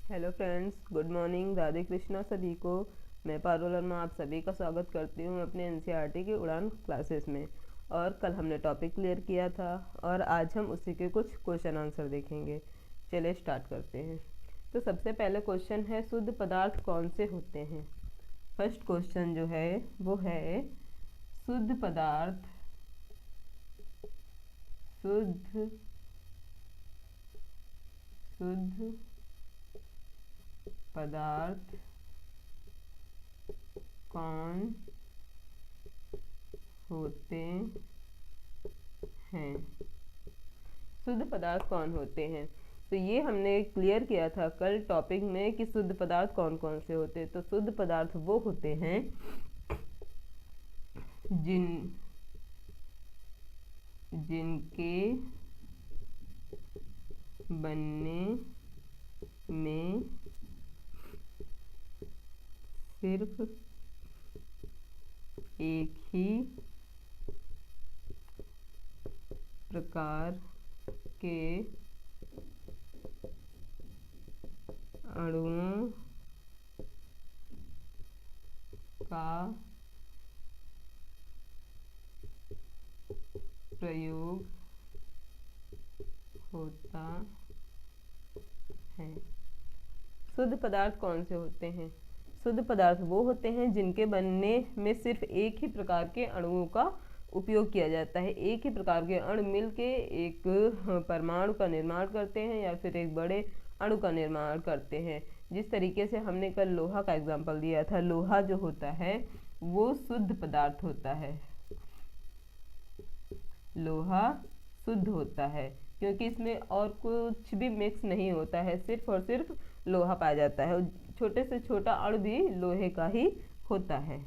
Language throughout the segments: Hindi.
Hello friends, good morning. Radhe Krishna सभी को। मैं पारुल वर्मा आप सभी का स्वागत करती हूँ अपने एनसीईआरटी की उड़ान क्लासेस में। और कल हमने टॉपिक क्लियर किया था और आज हम उसी के कुछ क्वेश्चन आंसर देखेंगे। चलिए स्टार्ट करते हैं। तो सबसे पहले क्वेश्चन है, शुद्ध पदार्थ कौन से होते हैं। फर्स्ट क्वेश्चन जो है वो है, शुद्ध पदार्थ शुद्ध शुद्ध पदार्थ कौन होते हैं। शुद्ध पदार्थ कौन होते हैं, तो ये हमने क्लियर किया था कल टॉपिक में कि शुद्ध पदार्थ कौन कौन से होते हैं। तो शुद्ध पदार्थ वो होते हैं जिनके बनने में सिर्फ एक ही प्रकार के अणुओं का प्रयोग होता है। शुद्ध पदार्थ कौन से होते हैं। शुद्ध पदार्थ वो होते हैं जिनके बनने में सिर्फ एक ही प्रकार के अणुओं का उपयोग किया जाता है। एक ही प्रकार के अणु मिलके एक परमाणु का निर्माण करते हैं या फिर एक बड़े अणु का निर्माण करते हैं। जिस तरीके से हमने कल लोहा का एग्जाम्पल दिया था, लोहा जो होता है वो शुद्ध पदार्थ होता है। लोहा शुद्ध होता है क्योंकि इसमें और कुछ भी मिक्स नहीं होता है, सिर्फ और सिर्फ लोहा पाया जाता है। छोटे से छोटा अणु भी लोहे का ही होता है।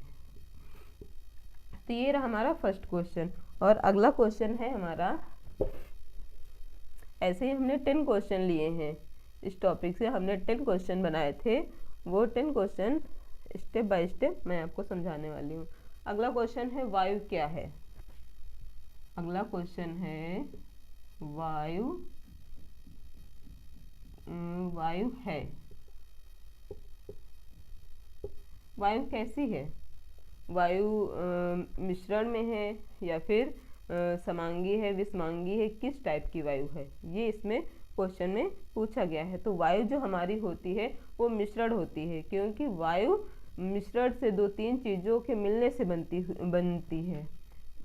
तो ये रहा हमारा फर्स्ट क्वेश्चन। और अगला क्वेश्चन है हमारा, ऐसे ही हमने 10 क्वेश्चन लिए हैं। इस टॉपिक से हमने 10 क्वेश्चन बनाए थे। वो 10 क्वेश्चन स्टेप बाय स्टेप मैं आपको समझाने वाली हूँ। अगला क्वेश्चन है, वायु क्या है। अगला क्वेश्चन है, वायु है। वायु कैसी है। वायु मिश्रण में है या फिर समांगी है, विषमांगी है, किस टाइप की वायु है, ये इसमें क्वेश्चन में पूछा गया है। तो वायु जो हमारी होती है वो मिश्रण होती है, क्योंकि वायु मिश्रण से 2-3 चीज़ों के मिलने से बनती है।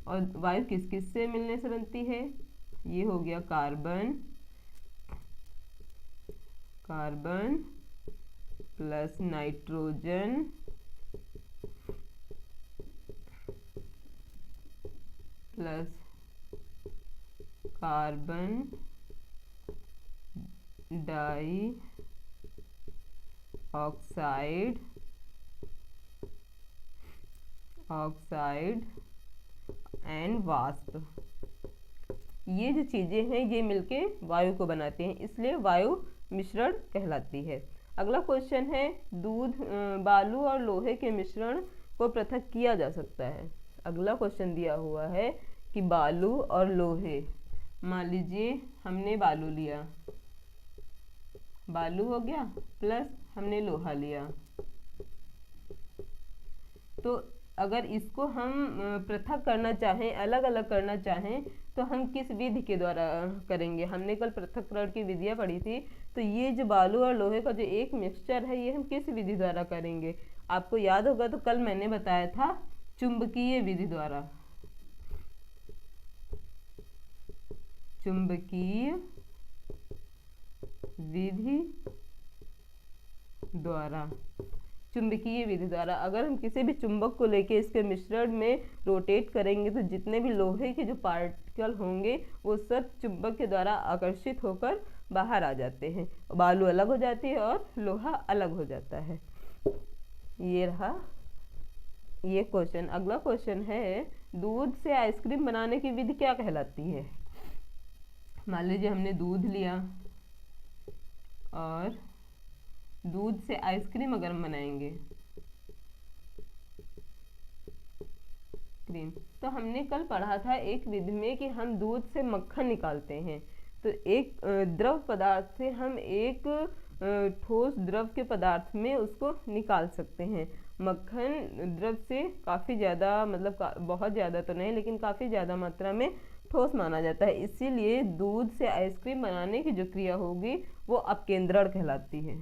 और वायु किस किस से मिलने से बनती है। ये हो गया carbon plus nitrogen plus carbon dioxide and वाष्प। ये जो चीज़ें हैं ये मिलके वायु को बनाती हैं, इसलिए वायु मिश्रण कहलाती है। अगला क्वेश्चन है, दूध बालू और लोहे के मिश्रण को पृथक किया जा सकता है। अगला क्वेश्चन दिया हुआ है कि बालू और लोहे, मान लीजिए हमने बालू लिया, बालू हो गया प्लस हमने लोहा लिया। तो अगर इसको हम पृथक करना चाहें, अलग अलग करना चाहें, तो हम किस विधि के द्वारा करेंगे। हमने कल पृथक्करण की विधियाँ पढ़ी थी। तो ये जो बालू और लोहे का जो एक मिक्सचर है ये हम किस विधि द्वारा करेंगे। आपको याद होगा तो कल मैंने बताया था चुंबकीय विधि द्वारा। चुंबकीय विधि द्वारा अगर हम किसी भी चुंबक को लेके इसके मिश्रण में रोटेट करेंगे तो जितने भी लोहे के जो पार्टिकल होंगे वो सब चुंबक के द्वारा आकर्षित होकर बाहर आ जाते हैं। बालू अलग हो जाती है और लोहा अलग हो जाता है। ये रहा ये क्वेश्चन। अगला क्वेश्चन है, दूध से आइसक्रीम बनाने की विधि क्या कहलाती है। मान लीजिए हमने दूध लिया और दूध से आइसक्रीम अगर हम बनाएंगे क्रीम, तो हमने कल पढ़ा था एक विधि में कि हम दूध से मक्खन निकालते हैं। तो एक द्रव पदार्थ से हम एक ठोस द्रव के पदार्थ में उसको निकाल सकते हैं। मक्खन द्रव से काफ़ी ज़्यादा, मतलब बहुत ज़्यादा तो नहीं लेकिन काफ़ी ज़्यादा मात्रा में ठोस माना जाता है, इसीलिए दूध से आइसक्रीम बनाने की जो क्रिया होगी वो अपकेंद्रण कहलाती है।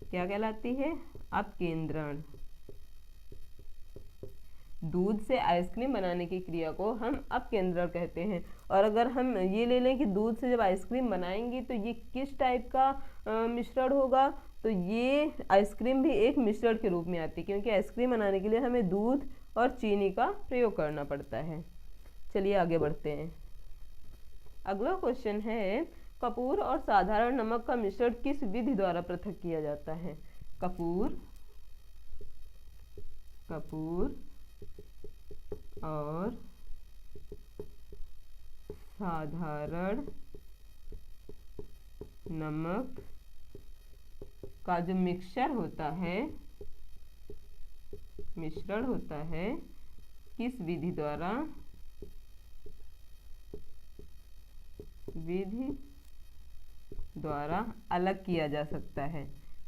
क्या कहलाती है? अपकेंद्रण। दूध से आइसक्रीम बनाने की क्रिया को हम अपकेंद्रण कहते हैं। और अगर हम ये ले लें कि दूध से जब आइसक्रीम बनाएंगे तो ये किस टाइप का मिश्रण होगा, तो ये आइसक्रीम भी एक मिश्रण के रूप में आती है, क्योंकि आइसक्रीम बनाने के लिए हमें दूध और चीनी का प्रयोग करना पड़ता है। चलिए आगे बढ़ते हैं। अगला क्वेश्चन है, कपूर और साधारण नमक का मिश्रण किस विधि द्वारा पृथक किया जाता है? कपूर और साधारण नमक का जो मिश्रण होता है किस विधि द्वारा अलग किया जा सकता है?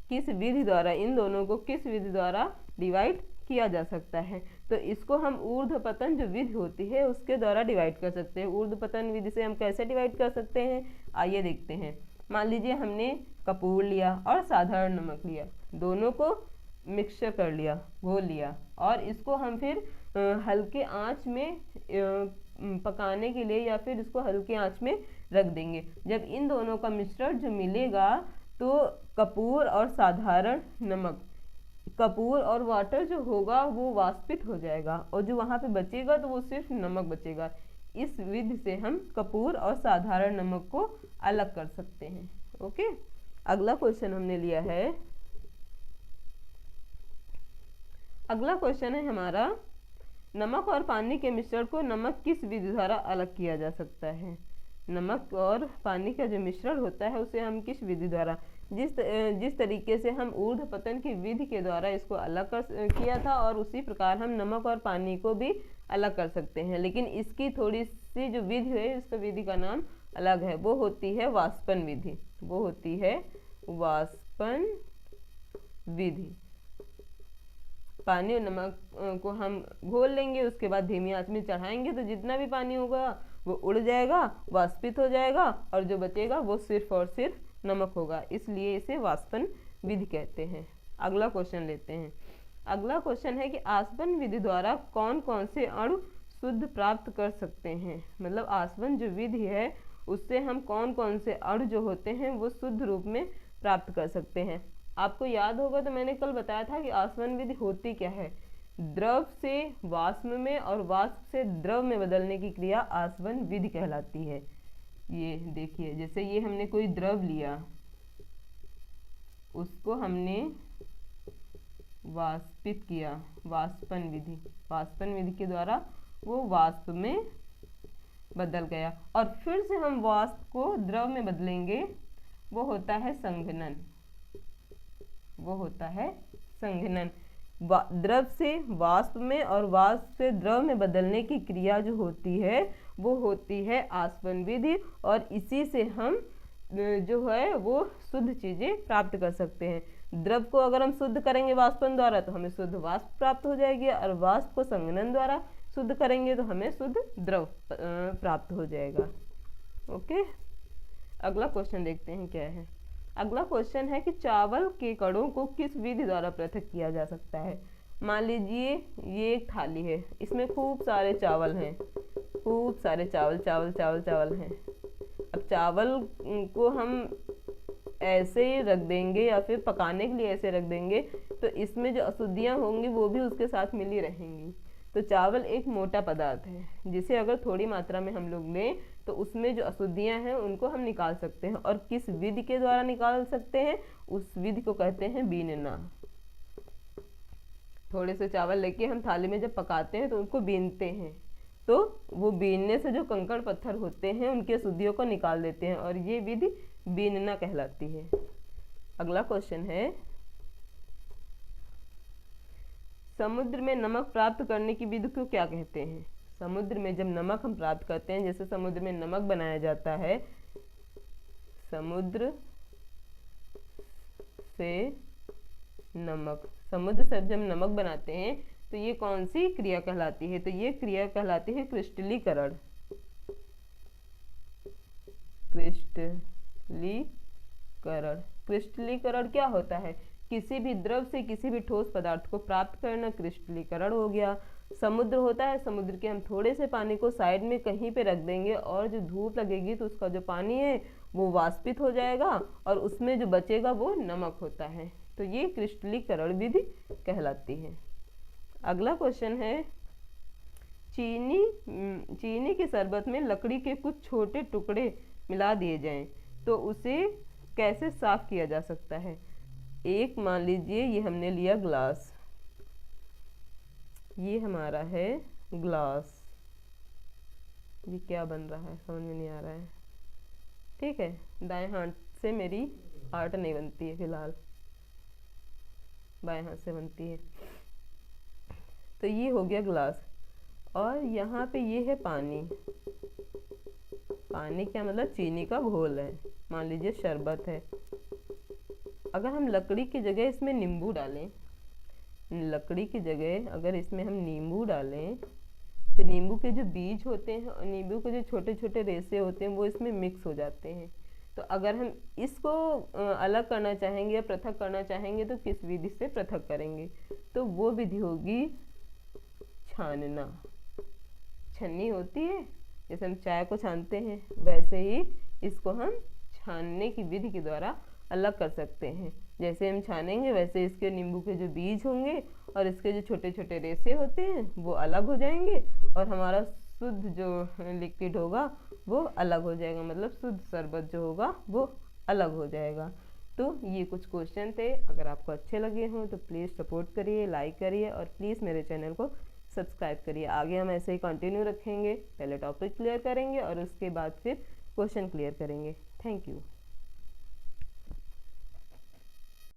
किस विधि द्वारा, इन दोनों को किस विधि द्वारा डिवाइड किया जा सकता है? तो इसको हम ऊर्ध्वपतन जो विधि होती है उसके द्वारा डिवाइड कर सकते हैं। ऊर्ध्वपतन विधि से हम कैसे डिवाइड कर सकते हैं, आइए देखते हैं। मान लीजिए हमने कपूर लिया और साधारण नमक लिया, दोनों को मिक्सचर कर लिया, घोल लिया, और इसको हम फिर हल्के आंच में पकाने के लिए या फिर इसको हल्के आंच में रख देंगे। जब इन दोनों का मिश्रण जो मिलेगा तो कपूर और साधारण नमक, कपूर और वाटर जो होगा वो वाष्पित हो जाएगा और जो वहाँ पे बचेगा तो वो सिर्फ नमक बचेगा। इस विधि से हम कपूर और साधारण नमक को अलग कर सकते हैं। ओके, अगला क्वेश्चन हमने लिया है, अगला क्वेश्चन है हमारा, नमक और पानी के मिश्रण को नमक किस विधि द्वारा अलग किया जा सकता है? नमक और पानी का जो मिश्रण होता है उसे हम किस विधि द्वारा, जिस तरीके से हम ऊर्ध्वपतन की विधि के द्वारा इसको अलग किया था और उसी प्रकार हम नमक और पानी को भी अलग कर सकते हैं, लेकिन इसकी थोड़ी सी जो विधि है, इसका विधि का नाम अलग है, वो होती है वाष्पन विधि। वो होती है वाष्पन विधि। पानी और नमक को हम घोल लेंगे, उसके बाद धीमी आंच में चढ़ाएंगे तो जितना भी पानी होगा वो उड़ जाएगा, वाष्पित हो जाएगा, और जो बचेगा वो सिर्फ और सिर्फ नमक होगा, इसलिए इसे वाष्पन विधि कहते हैं। अगला क्वेश्चन लेते हैं। अगला क्वेश्चन है कि आसवन विधि द्वारा कौन कौन से अणु शुद्ध प्राप्त कर सकते हैं? मतलब आसवन जो विधि है उससे हम कौन कौन से अणु जो होते हैं वो शुद्ध रूप में प्राप्त कर सकते हैं। आपको याद होगा तो मैंने कल बताया था कि आसवन विधि होती क्या है, द्रव से वाष्प में और वाष्प से द्रव में बदलने की क्रिया आसवन विधि कहलाती है। ये देखिए, जैसे ये हमने कोई द्रव लिया, उसको हमने वाष्पित किया, वाष्पन विधि के द्वारा वो वाष्प में बदल गया, और फिर से हम वाष्प को द्रव में बदलेंगे, वो होता है संघनन। द्रव से वाष्प में और वाष्प से द्रव में बदलने की क्रिया जो होती है वो होती है आसवन विधि, और इसी से हम जो है वो शुद्ध चीज़ें प्राप्त कर सकते हैं। द्रव को अगर हम शुद्ध करेंगे वाष्पन द्वारा तो हमें शुद्ध वाष्प प्राप्त हो जाएगी, और वाष्प को संघनन द्वारा शुद्ध करेंगे तो हमें शुद्ध द्रव प्राप्त हो जाएगा। ओके, अगला क्वेश्चन देखते हैं क्या है। अगला क्वेश्चन है कि चावल के कणों को किस विधि द्वारा पृथक किया जा सकता है? मान लीजिए ये एक थाली है, इसमें खूब सारे चावल हैं, खूब सारे चावल हैं। अब चावल को हम ऐसे ही रख देंगे या फिर पकाने के लिए ऐसे रख देंगे तो इसमें जो अशुद्धियाँ होंगी वो भी उसके साथ मिली रहेंगी। तो चावल एक मोटा पदार्थ है जिसे अगर थोड़ी मात्रा में हम लोग लें तो उसमें जो अशुद्धियाँ हैं उनको हम निकाल सकते हैं, और किस विधि के द्वारा निकाल सकते हैं? उस विधि को कहते हैं बीनना। थोड़े से चावल लेके हम थाली में जब पकाते हैं तो उनको बीनते हैं, तो वो बीनने से जो कंकड़ पत्थर होते हैं उनकी अशुद्धियों को निकाल देते हैं, और ये विधि बीनना कहलाती है। अगला क्वेश्चन है, समुद्र में नमक प्राप्त करने की विधि को क्या कहते हैं? समुद्र में जब नमक हम प्राप्त करते हैं, जैसे समुद्र में नमक बनाया जाता है, समुद्र से नमक, समुद्र से जब नमक बनाते हैं तो ये कौन सी क्रिया कहलाती है? तो ये क्रिया कहलाती है क्रिस्टलीकरण। क्रिस्टलीकरण, क्रिस्टलीकरण क्या होता है? किसी भी द्रव से किसी भी ठोस पदार्थ को प्राप्त करना क्रिस्टलीकरण हो गया। समुद्र होता है, समुद्र के हम थोड़े से पानी को साइड में कहीं पे रख देंगे और जो धूप लगेगी तो उसका जो पानी है वो वाष्पित हो जाएगा और उसमें जो बचेगा वो नमक होता है। तो ये क्रिस्टलीकरण विधि कहलाती है। अगला क्वेश्चन है, चीनी के शरबत में लकड़ी के कुछ छोटे टुकड़े मिला दिए जाएं तो उसे कैसे साफ किया जा सकता है? एक मान लीजिए ये हमने लिया ग्लास, ये हमारा है ग्लास, ये क्या बन रहा है समझ में नहीं आ रहा है, ठीक है, दाएं हाथ से मेरी आर्ट नहीं बनती है फिलहाल, बाएं हाथ से बनती है। तो ये हो गया ग्लास और यहाँ पे ये है पानी। पानी क्या मतलब? चीनी का घोल है, मान लीजिए शरबत है। अगर हम लकड़ी की जगह इसमें नींबू डालें, लकड़ी की जगह अगर इसमें हम नींबू डालें तो नींबू के जो बीज होते हैं और नींबू के जो छोटे छोटे रेशे होते हैं वो इसमें मिक्स हो जाते हैं। तो अगर हम इसको अलग करना चाहेंगे या पृथक करना चाहेंगे तो किस विधि से पृथक करेंगे? तो वो विधि होगी छानना। छन्नी होती है, जैसे हम चाय को छानते हैं वैसे ही इसको हम छानने की विधि के द्वारा अलग कर सकते हैं। जैसे हम छानेंगे वैसे इसके नींबू के जो बीज होंगे और इसके जो छोटे छोटे रेशे होते हैं वो अलग हो जाएंगे और हमारा शुद्ध जो लिक्विड होगा वो अलग हो जाएगा, मतलब शुद्ध शरबत जो होगा वो अलग हो जाएगा। तो ये कुछ क्वेश्चन थे, अगर आपको अच्छे लगे हों तो प्लीज़ सपोर्ट करिए, लाइक करिए और प्लीज़ मेरे चैनल को सब्सक्राइब करिए। आगे हम ऐसे ही कंटिन्यू रखेंगे, पहले टॉपिक क्लियर करेंगे और उसके बाद फिर क्वेश्चन क्लियर करेंगे। Thank you.